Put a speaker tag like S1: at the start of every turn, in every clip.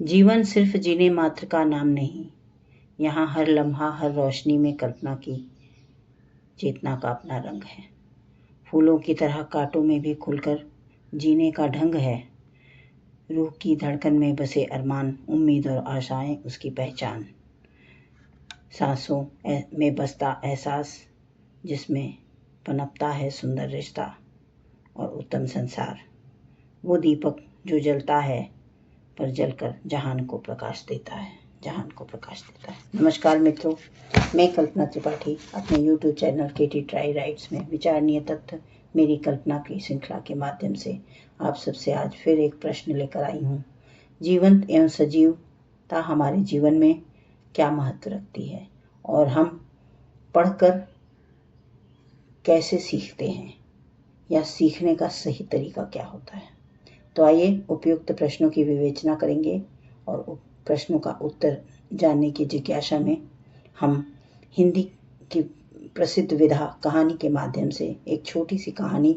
S1: जीवन सिर्फ जीने मात्र का नाम नहीं, यहाँ हर लम्हा हर रोशनी में कल्पना की चेतना का अपना रंग है। फूलों की तरह कांटों में भी खुलकर जीने का ढंग है। रूह की धड़कन में बसे अरमान, उम्मीद और आशाएं उसकी पहचान। सांसों में बसता एहसास जिसमें पनपता है सुंदर रिश्ता और उत्तम संसार। वो दीपक जो जलता है पर जलकर जहान को प्रकाश देता है। नमस्कार मित्रों, मैं कल्पना त्रिपाठी अपने YouTube चैनल केटी ट्राई राइट्स में विचारणीय तथ्य मेरी कल्पना की श्रृंखला के माध्यम से आप सबसे आज फिर एक प्रश्न लेकर आई हूँ। जीवंत एवं सजीवता हमारे जीवन में क्या महत्व रखती है और हम पढ़कर कैसे सीखते हैं या सीखने का सही तरीका क्या होता है। तो आइए उपयुक्त प्रश्नों की विवेचना करेंगे और प्रश्नों का उत्तर जानने की जिज्ञासा में हम हिंदी की प्रसिद्ध विधा कहानी के माध्यम से एक छोटी सी कहानी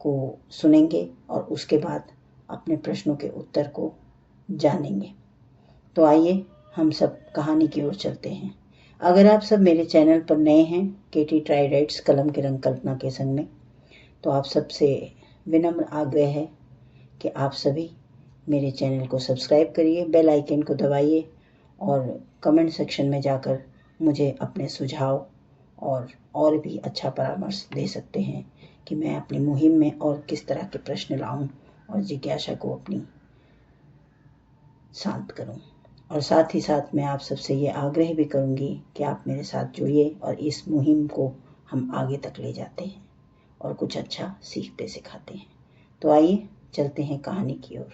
S1: को सुनेंगे और उसके बाद अपने प्रश्नों के उत्तर को जानेंगे। तो आइए हम सब कहानी की ओर चलते हैं। अगर आप सब मेरे चैनल पर नए हैं, केटी ट्राई राइट्स कलम के रंग कल्पना के संग में, तो आप सबसे विनम्र आग्रह है कि आप सभी मेरे चैनल को सब्सक्राइब करिए, बेल आइकन को दबाइए और कमेंट सेक्शन में जाकर मुझे अपने सुझाव और भी अच्छा परामर्श दे सकते हैं कि मैं अपनी मुहिम में और किस तरह के प्रश्न लाऊं और जिज्ञासा को अपनी शांत करूं। और साथ ही साथ मैं आप सबसे ये आग्रह भी करूंगी कि आप मेरे साथ जुड़िए और इस मुहिम को हम आगे तक ले जाते हैं और कुछ अच्छा सीखते सिखाते हैं। तो आइए चलते हैं कहानी की ओर।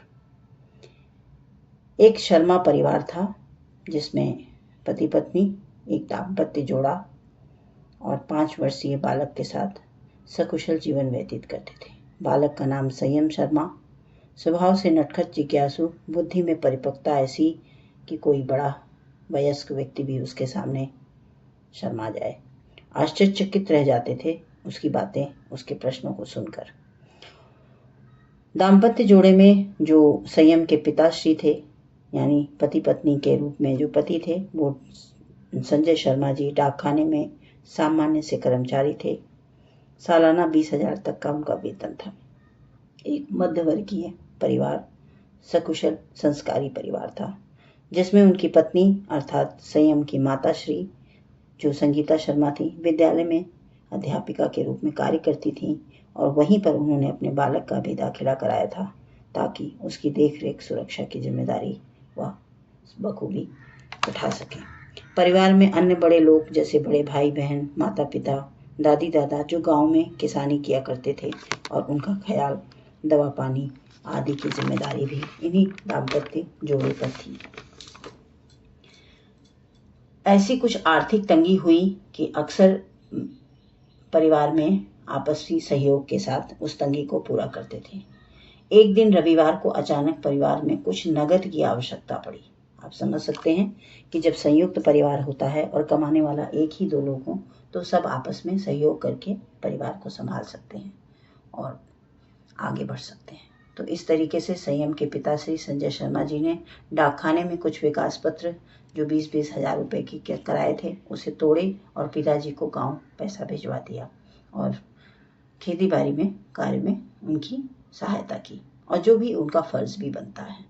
S1: एक शर्मा परिवार था जिसमें पति पत्नी, एक दाम्पत्य जोड़ा और 5 वर्षीय बालक के साथ सकुशल जीवन व्यतीत करते थे। बालक का नाम संयम शर्मा, स्वभाव से नटखट, जिज्ञासु, बुद्धि में परिपक्वता ऐसी कि कोई बड़ा वयस्क व्यक्ति भी उसके सामने शर्मा जाए। आश्चर्यचकित रह जाते थे उसकी बातें, उसके प्रश्नों को सुनकर। दाम्पत्य जोड़े में जो संयम के पिताश्री थे, यानी पति पत्नी के रूप में जो पति थे, वो संजय शर्मा जी डाकखाने में सामान्य से कर्मचारी थे। सालाना 20,000 तक का उनका वेतन था। एक मध्यवर्गीय परिवार, सकुशल संस्कारी परिवार था जिसमें उनकी पत्नी अर्थात संयम की माताश्री जो संगीता शर्मा थी, विद्यालय में अध्यापिका के रूप में कार्य करती थी और वहीं पर उन्होंने अपने बालक का भी दाखिला कराया था ताकि उसकी देखरेख सुरक्षा की जिम्मेदारी वह बखूबी उठा सकें। परिवार में अन्य बड़े लोग जैसे बड़े भाई बहन, माता पिता, दादी दादा जो गांव में किसानी किया करते थे और उनका ख्याल, दवा पानी आदि की जिम्मेदारी भी इन्हीं दाम्पत्य जोड़े पर थी। ऐसी कुछ आर्थिक तंगी हुई कि अक्सर परिवार में आपसी सहयोग के साथ उस तंगी को पूरा करते थे। एक दिन रविवार को अचानक परिवार में कुछ नकद की आवश्यकता पड़ी। आप समझ सकते हैं कि जब संयुक्त परिवार होता है और कमाने वाला एक ही 2 लोग हों तो सब आपस में सहयोग करके परिवार को संभाल सकते हैं और आगे बढ़ सकते हैं। तो इस तरीके से संयम के पिता श्री संजय शर्मा जी ने डाकखाने में कुछ विकास पत्र जो 20-20 हजार रुपए की कराए थे उसे तोड़े और पिताजी को गांव पैसा भिजवा दिया और खेती बाड़ी में कार्य में उनकी सहायता की और जो भी उनका फर्ज भी बनता है।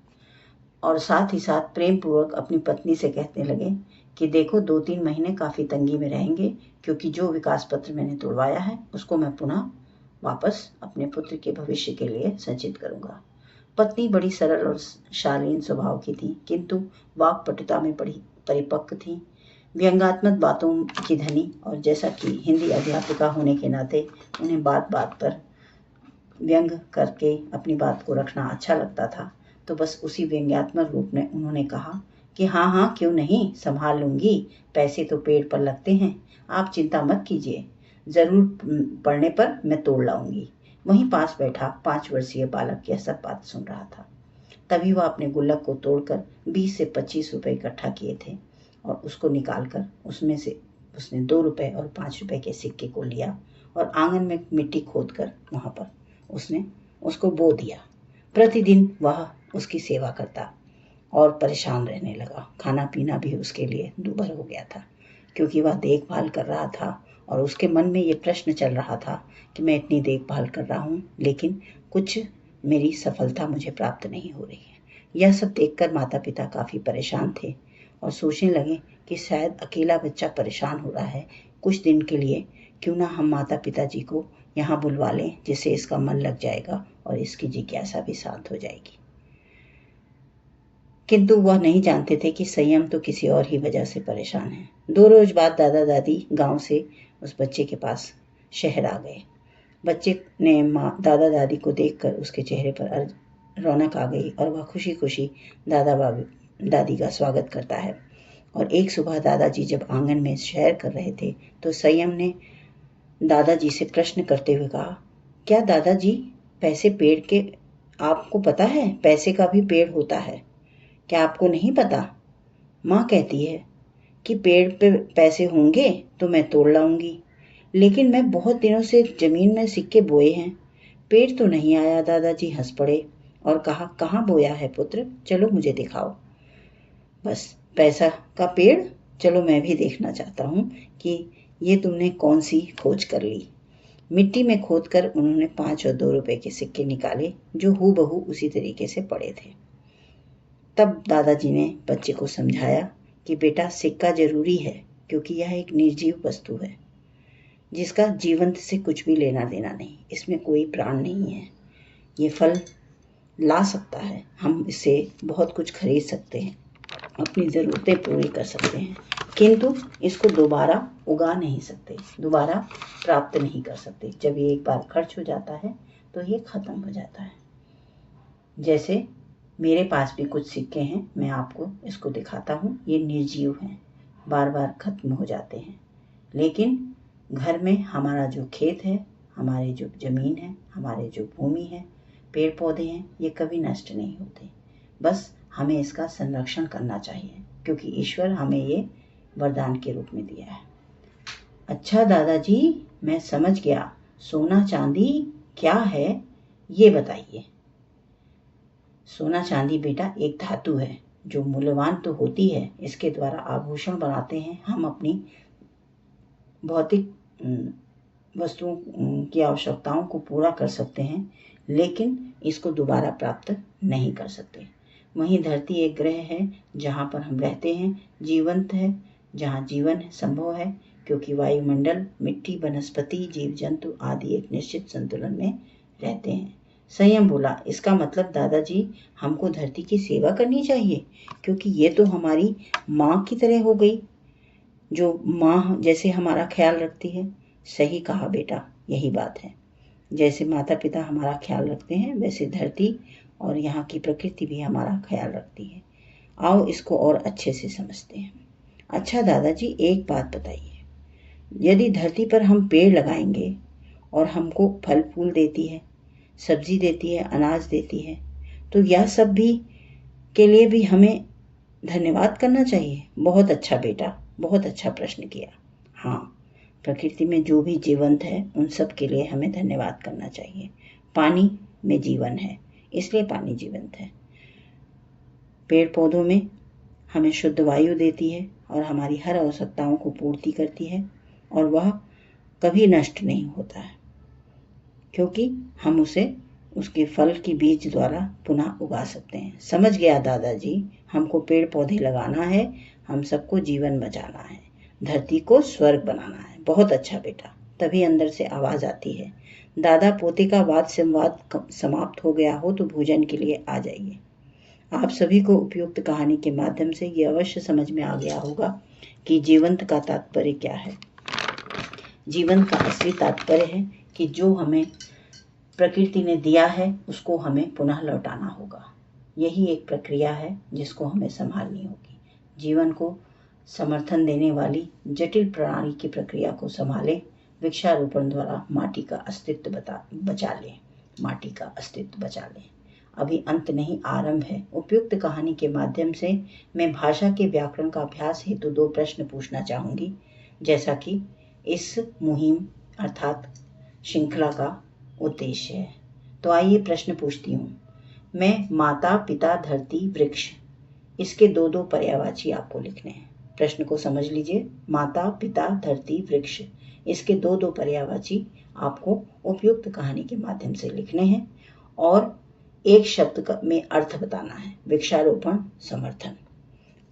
S1: और साथ ही साथ प्रेम पूर्वक अपनी पत्नी से कहने लगे कि देखो 2-3 महीने काफ़ी तंगी में रहेंगे क्योंकि जो विकास पत्र मैंने तोड़वाया है उसको मैं पुनः वापस अपने पुत्र के भविष्य के लिए संचित करूंगा। पत्नी बड़ी सरल और शालीन स्वभाव की थी किंतु वाक्पटुता में बड़ी परिपक्व थी, व्यंग्यात्मक बातों की धनी और जैसा कि हिंदी अध्यापिका होने के नाते उन्हें बात बात पर व्यंग करके अपनी बात को रखना अच्छा लगता था, तो बस उसी व्यंग्यात्मक रूप में उन्होंने कहा कि हाँ क्यों नहीं, संभाल लूंगी, पैसे तो पेड़ पर लगते हैं, आप चिंता मत कीजिए, जरूर पड़ने पर मैं तोड़ लाऊंगी। वहीं पास बैठा 5 वर्षीय बालक यह सब बात सुन रहा था। तभी वह अपने गुल्लक को तोड़कर 20 से 25 रुपए इकट्ठा किए थे और उसको निकालकर उसमें से उसने 2 रुपए और 5 रुपए के सिक्के को लिया और आंगन में मिट्टी खोदकर वहां पर उसने उसको बो दिया। प्रतिदिन वह उसकी सेवा करता। और परेशान रहने लगा। खाना पीना भी उसके लिए दूभर हो गया था, क्योंकि वह देखभाल कर रहा था और उसके मन में ये प्रश्न चल रहा था कि मैं इतनी देखभाल कर रहा हूँ, लेकिन कुछ मेरी सफलता मुझे प्राप्त नहीं हो रही है। यह सब देखकर माता पिता काफ़ी परेशान थे और सोचने लगे कि शायद अकेला बच्चा परेशान हो रहा है, कुछ दिन के लिए क्यों ना हम माता पिता जी को यहाँ बुलवा लें, जिससे इसका मन लग जाएगा और इसकी जिज्ञासा भी शांत हो जाएगी। किंतु वह नहीं जानते थे कि संयम तो किसी और ही वजह से परेशान है। 2 रोज बाद दादा दादी गांव से उस बच्चे के पास शहर आ गए। बच्चे ने दादा दादी को देखकर उसके चेहरे पर रौनक आ गई और वह खुशी खुशी दादा दादी का स्वागत करता है। और एक सुबह दादाजी जब आंगन में सैर कर रहे थे तो संयम ने दादाजी से प्रश्न करते हुए कहा, क्या दादाजी पैसे पेड़ के आपको पता है पैसे का भी पेड़ होता है, क्या आपको नहीं पता? माँ कहती है कि पेड़ पे पैसे होंगे तो मैं तोड़ लाऊंगी, लेकिन मैं बहुत दिनों से जमीन में सिक्के बोए हैं, पेड़ तो नहीं आया। दादाजी हंस पड़े और कहा, कहाँ बोया है पुत्र, चलो मुझे दिखाओ। बस पैसा का पेड़, चलो मैं भी देखना चाहता हूँ कि ये तुमने कौन सी खोज कर ली। मिट्टी में खोदकर उन्होंने 5 और 2 रुपए के सिक्के निकाले जो हूबहू उसी तरीके से पड़े थे। तब दादाजी ने बच्चे को समझाया कि बेटा सिक्का जरूरी है, क्योंकि यह एक निर्जीव वस्तु है जिसका जीवंत से कुछ भी लेना देना नहीं, इसमें कोई प्राण नहीं है। ये फल ला सकता है, हम इससे बहुत कुछ खरीद सकते हैं, अपनी ज़रूरतें पूरी कर सकते हैं, किंतु इसको दोबारा उगा नहीं सकते, दोबारा प्राप्त नहीं कर सकते। जब ये एक बार खर्च हो जाता है तो ये खत्म हो जाता है। जैसे मेरे पास भी कुछ सिक्के हैं, मैं आपको इसको दिखाता हूँ। ये निर्जीव हैं, बार बार खत्म हो जाते हैं, लेकिन घर में हमारा जो खेत है, हमारे जो ज़मीन है, हमारे जो भूमि है, पेड़ पौधे हैं, ये कभी नष्ट नहीं होते। बस हमें इसका संरक्षण करना चाहिए, क्योंकि ईश्वर हमें ये वरदान के रूप में दिया है। अच्छा दादाजी, मैं समझ गया, सोना चांदी क्या है ये बताइए। सोना चांदी बेटा एक धातु है जो मूल्यवान तो होती है, इसके द्वारा आभूषण बनाते हैं, हम अपनी भौतिक वस्तुओं की आवश्यकताओं को पूरा कर सकते हैं, लेकिन इसको दोबारा प्राप्त नहीं कर सकते। वहीं धरती एक ग्रह है जहाँ पर हम रहते हैं, जीवंत है, जहाँ जीवन संभव है, क्योंकि वायुमंडल, मिट्टी, वनस्पति, जीव जंतु आदि एक निश्चित संतुलन में रहते हैं। संयम बोला, इसका मतलब दादाजी हमको धरती की सेवा करनी चाहिए, क्योंकि ये तो हमारी माँ की तरह हो गई, जो माँ जैसे हमारा ख्याल रखती है। सही कहा बेटा, यही बात है। जैसे माता पिता हमारा ख्याल रखते हैं, वैसे धरती और यहाँ की प्रकृति भी हमारा ख्याल रखती है। आओ इसको और अच्छे से समझते हैं। अच्छा दादाजी, एक बात बताइए, यदि धरती पर हम पेड़ लगाएंगे और हमको फल फूल देती है, सब्जी देती है, अनाज देती है, तो यह सब भी के लिए भी हमें धन्यवाद करना चाहिए। बहुत अच्छा बेटा, बहुत अच्छा प्रश्न किया। हाँ, प्रकृति में जो भी जीवंत है उन सब के लिए हमें धन्यवाद करना चाहिए। पानी में जीवन है, इसलिए पानी जीवंत है। पेड़ पौधों में हमें शुद्ध वायु देती है और हमारी हर आवश्यकताओं को पूर्ति करती है, और वह कभी नष्ट नहीं होता है, क्योंकि हम उसे उसके फल की बीज द्वारा पुनः उगा सकते हैं। समझ गया दादाजी, हमको पेड़ पौधे लगाना है, हम सबको जीवन बचाना है, धरती को स्वर्ग बनाना है। बहुत अच्छा बेटा। तभी अंदर से आवाज आती है, दादा पोते का वाद संवाद समाप्त हो गया हो तो भोजन के लिए आ जाइए। आप सभी को उपयुक्त कहानी के माध्यम से ये अवश्य समझ में आ गया होगा कि जीवंत का तात्पर्य क्या है। जीवन का असली तात्पर्य है कि जो हमें प्रकृति ने दिया है उसको हमें पुनः लौटाना होगा। यही एक प्रक्रिया है जिसको हमें संभालनी होगी। जीवन को समर्थन देने वाली जटिल प्रणाली की प्रक्रिया को संभालें। वृक्षारोपण द्वारा माटी का अस्तित्व बचा लें, माटी का अस्तित्व बचा लें। अभी अंत नहीं, आरंभ है। उपयुक्त कहानी के माध्यम से मैं भाषा के व्याकरण का अभ्यास हेतु 2 प्रश्न पूछना चाहूँगी, जैसा कि इस मुहिम अर्थात श्रृंखला का उद्देश्य है। तो आइए प्रश्न पूछती हूँ मैं। माता, पिता, धरती, वृक्ष, इसके दो दो पर्यायवाची आपको लिखने हैं। प्रश्न को समझ लीजिए। माता, पिता, धरती, वृक्ष, इसके दो दो पर्यायवाची आपको उपयुक्त कहानी के माध्यम से लिखने हैं और एक शब्द में अर्थ बताना है। वृक्षारोपण, समर्थन।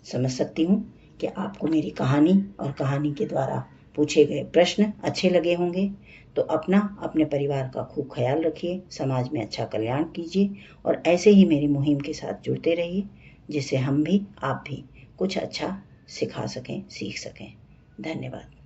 S1: समझ सकती हूँ कि आपको मेरी कहानी और कहानी के द्वारा पूछे गए प्रश्न अच्छे लगे होंगे। तो अपना, अपने परिवार का खूब ख्याल रखिए, समाज में अच्छा कल्याण कीजिए और ऐसे ही मेरी मुहिम के साथ जुड़ते रहिए, जिससे हम भी, आप भी कुछ अच्छा सिखा सकें, सीख सकें। धन्यवाद।